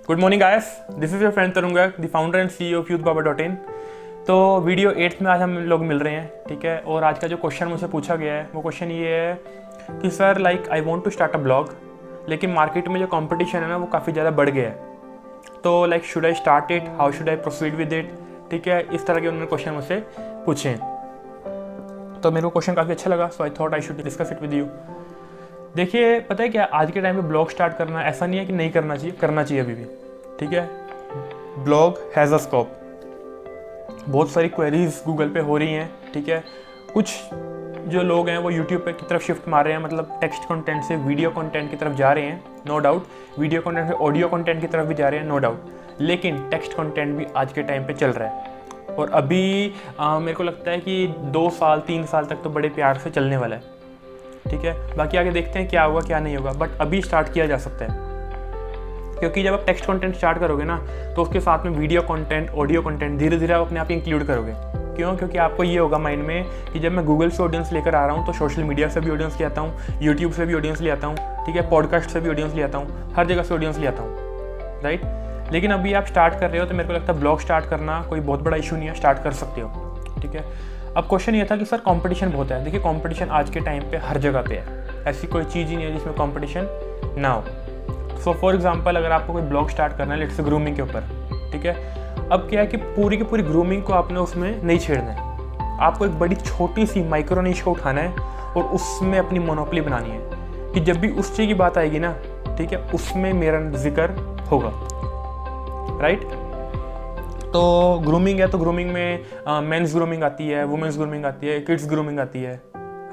Good morning guys, this is your friend Tarun Garg, the founder and CEO of youthbaba.in। तो video 8th में आज हम लोग मिल रहे हैं, ठीक है। और आज का जो क्वेश्चन मुझसे पूछा गया है वो क्वेश्चन ये है कि sir I want to start a blog, लेकिन मार्केट में जो कंपटीशन है ना वो काफ़ी ज़्यादा बढ़ गया है। तो should I start it, how should I proceed with it, ठीक है। इस तरह के उन्होंने क्वेश्चन मुझसे पूछे हैं। तो मेरे को क्वेश्चन काफ़ी अच्छा लगा, so I thought I should discuss it with you. देखिए, पता है क्या, आज के टाइम पे ब्लॉग स्टार्ट करना ऐसा नहीं है कि नहीं करना चाहिए, करना चाहिए अभी भी, ठीक है। Blog has a scope. बहुत सारी क्वेरीज गूगल पे हो रही हैं, ठीक है। कुछ जो लोग हैं वो यूट्यूब पे की तरफ शिफ्ट मार रहे हैं, मतलब टेक्स्ट कंटेंट से वीडियो कंटेंट की तरफ जा रहे हैं, नो डाउट। वीडियो कंटेंट से ऑडियो कंटेंट की तरफ भी जा रहे हैं, नो डाउट। लेकिन टेक्स्ट कंटेंट भी आज के टाइम पे चल रहा है और अभी मेरे को लगता है कि 2 साल 3 साल तक तो बड़े प्यार से चलने वाला है, ठीक है। बाकी आगे देखते हैं क्या होगा क्या नहीं होगा, बट अभी स्टार्ट किया जा सकता है। क्योंकि जब आप टेक्स्ट कंटेंट स्टार्ट करोगे ना तो उसके साथ में वीडियो कंटेंट, ऑडियो कंटेंट धीरे धीरे आप अपने आप इंक्लूड करोगे। क्यों? क्योंकि आपको ये होगा माइंड में कि जब मैं गूगल से ऑडियंस लेकर आ रहा हूँ तो सोशल मीडिया से भी ऑडियंस ले आता हूँ, यूट्यूब से भी ऑडियंस ले आता हूँ, ठीक है, पॉडकास्ट से भी ऑडियंस ले आता हूँ, हर जगह से ऑडियंस ले आता हूँ, राइट। लेकिन अभी आप स्टार्ट कर रहे हो तो मेरे को लगता है ब्लॉग स्टार्ट करना कोई बहुत बड़ा इशू नहीं है, स्टार्ट कर सकते हो, ठीक है। अब क्वेश्चन ये था कि सर कंपटीशन बहुत है। देखिए, कंपटीशन आज के टाइम पे हर जगह पे है, ऐसी कोई चीज़ ही नहीं है जिसमें कंपटीशन ना हो। सो फॉर एग्जांपल, अगर आपको कोई ब्लॉग स्टार्ट करना है लेट्स से ग्रूमिंग के ऊपर, ठीक है। अब क्या है कि पूरी की पूरी ग्रूमिंग को आपने उसमें नहीं छेड़ना है, आपको एक बड़ी छोटी सी माइक्रो नीश को उठाना है और उसमें अपनी मोनोपोली बनानी है कि जब भी उस चीज़ की बात आएगी ना, ठीक है, उसमें मेरा जिक्र होगा, राइट। तो ग्रूमिंग है तो ग्रूमिंग में मेंस ग्रूमिंग आती है, वुमेन्स ग्रूमिंग आती है, किड्स ग्रूमिंग आती है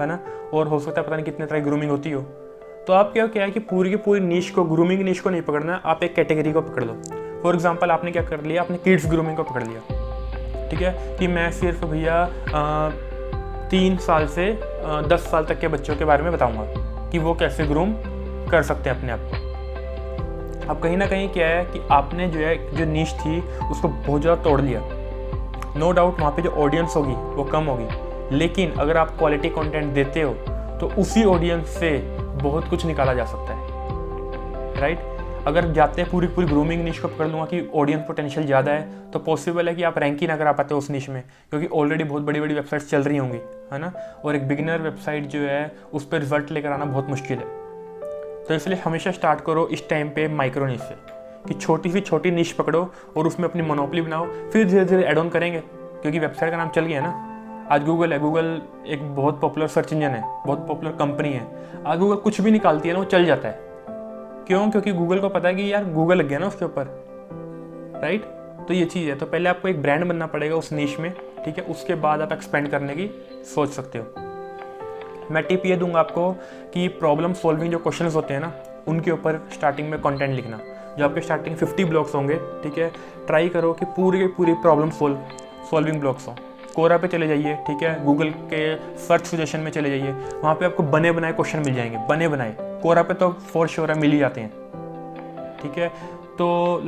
ना, और हो सकता है पता नहीं कितने तरह की ग्रूमिंग होती हो। तो आप क्या है कि पूरी की पूरी नीश को, ग्रूमिंग नीश को नहीं पकड़ना, आप एक कैटेगरी को पकड़ लो। फॉर एग्जांपल, आपने क्या कर लिया, आपने किड्स ग्रूमिंग को पकड़ लिया, ठीक है, कि मैं सिर्फ भैया 3 साल से 10 साल तक के बच्चों के बारे में बताऊँगा कि वो कैसे ग्रूम कर सकते हैं अपने आप को। अब कहीं ना कहीं क्या है कि आपने जो नीश थी उसको बहुत ज़्यादा तोड़ लिया। नो डाउट वहाँ पे जो ऑडियंस होगी वो कम होगी, लेकिन अगर आप क्वालिटी कंटेंट देते हो तो उसी ऑडियंस से बहुत कुछ निकाला जा सकता है, राइट। अगर जाते हैं पूरी पूरी ग्रूमिंग निश को पकड़ लूँगा कि ऑडियंस पोटेंशियल ज़्यादा है, तो पॉसिबल है कि आप रैंक ही ना करा पाते हो उस निश में, क्योंकि ऑलरेडी बहुत बड़ी बड़ी वेबसाइट्स चल रही होंगी, है ना। और एक बिगिनर वेबसाइट जो है उस पर रिजल्ट लेकर आना बहुत मुश्किल है। तो इसलिए हमेशा स्टार्ट करो इस टाइम पे माइक्रो निश से, कि छोटी सी छोटी निश पकड़ो और उसमें अपनी मोनोपोली बनाओ, फिर धीरे धीरे एड ऑन करेंगे। क्योंकि वेबसाइट का नाम चल गया ना, आज गूगल है, गूगल एक बहुत पॉपुलर सर्च इंजन है, बहुत पॉपुलर कंपनी है। आज गूगल कुछ भी निकालती है ना वो चल जाता है। क्यों? क्योंकि गूगल को पता है कि यार गूगल लग गया ना उसके ऊपर, राइट। तो ये चीज़ है। तो पहले आपको एक ब्रांड बनना पड़ेगा उस नीश में, ठीक है, उसके बाद आप एक्सपेंड करने की सोच सकते हो। मैं टिप ये दूंगा आपको कि प्रॉब्लम सॉल्विंग जो क्वेश्चंस होते हैं ना उनके ऊपर स्टार्टिंग में कंटेंट लिखना। जो आपके स्टार्टिंग 50 ब्लॉग्स होंगे, ठीक है, ट्राई करो कि पूरी की पूरी प्रॉब्लम सॉल्विंग ब्लॉग्स हों। कोरा पे चले जाइए, ठीक है, गूगल के सर्च सजेशन में चले जाइए, वहाँ पे आपको बने बनाए क्वेश्चन मिल जाएंगे, बने बनाए। कोरा पे तो फॉर श्योर मिल ही जाते हैं, ठीक है। तो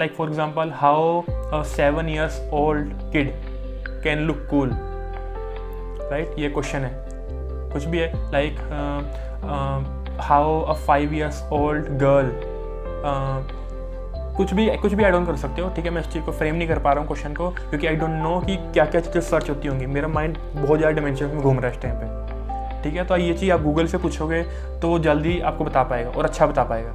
for example, how a 7 years old kid can look cool, right, ये क्वेश्चन है। कुछ भी है, how a 5 years old girl, कुछ भी ऐड ऑन कर सकते हो, ठीक है। मैं इस चीज़ को फ्रेम नहीं कर पा रहा हूँ क्वेश्चन को, क्योंकि आई डोंट नो कि क्या क्या चीज़ें सर्च होती होंगी। मेरा माइंड बहुत ज़्यादा डिमेंशन में घूम रहा है इस टाइम पे, ठीक है। तो ये चीज़ आप गूगल से पूछोगे तो वो जल्दी आपको बता पाएगा और अच्छा बता पाएगा,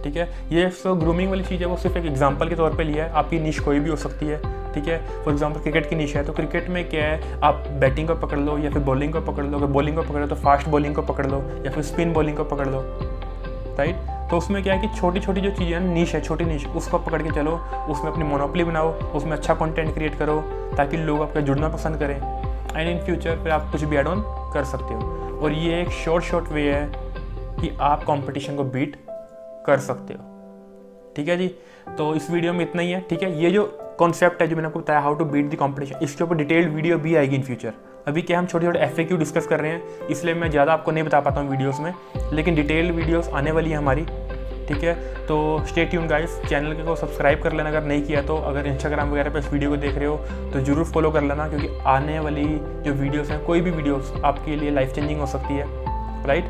ठीक है। ये जो ग्रूमिंग वाली चीज़ है वो सिर्फ एक एग्जाम्पल के तौर पर लिया है, आपकी निश कोई भी हो सकती है, ठीक है। फॉर एग्जाम्पल, क्रिकेट की निश है तो क्रिकेट में क्या है, आप बैटिंग को पकड़ लो या फिर बॉलिंग को पकड़ लो। अगर बॉलिंग को पकड़ो तो फास्ट बॉलिंग को पकड़ लो या फिर स्पिन बॉलिंग को पकड़ लो, राइट। तो उसमें क्या है कि छोटी छोटी जो चीज़ें नीश है, छोटी नीश, उसको पकड़ के चलो, उसमें अपनी मोनोपोली बनाओ, उसमें अच्छा कंटेंट क्रिएट करो ताकि लोग आपका जुड़ना पसंद करें, एंड इन फ्यूचर फिर आप कुछ भी ऐड ऑन कर सकते हो। और ये एक शॉर्ट वे है कि आप कंपटीशन को बीट कर सकते हो, ठीक है जी। तो इस वीडियो में इतना ही है, ठीक है। ये जो कॉन्सेप्ट है जो मैंने आपको बताया, how to beat the competition, इसके ऊपर डिटेल्ड वीडियो भी आएगी इन फ्यूचर। अभी क्या हम छोटे छोटे FAQ डिस्कस कर रहे हैं, इसलिए मैं ज़्यादा आपको नहीं बता पाता हूँ वीडियोस में, लेकिन डिटेल्ड वीडियोस आने वाली है हमारी, ठीक है। तो स्टे ट्यून गाइस, चैनल को सब्सक्राइब कर लेना अगर नहीं किया तो। अगर इंस्टाग्राम वगैरह पे इस वीडियो को देख रहे हो तो ज़रूर फॉलो कर लेना, क्योंकि आने वाली जो वीडियोस हैं, कोई भी वीडियोस आपके लिए लाइफ चेंजिंग हो सकती है, राइट।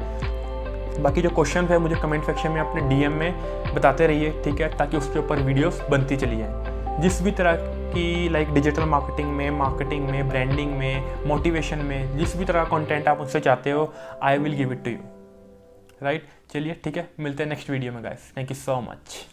बाकी जो क्वेश्चन है मुझे कमेंट सेक्शन में अपने DM में बताते रहिए, ठीक है, ताकि उसके ऊपर वीडियोस बनती चली जाएँ। जिस भी तरह की लाइक डिजिटल मार्केटिंग में, ब्रांडिंग में, मोटिवेशन में, जिस भी तरह का कंटेंट आप मुझसे चाहते हो, I will give it to you, right. चलिए ठीक है, मिलते हैं नेक्स्ट वीडियो में guys. Thank you so much.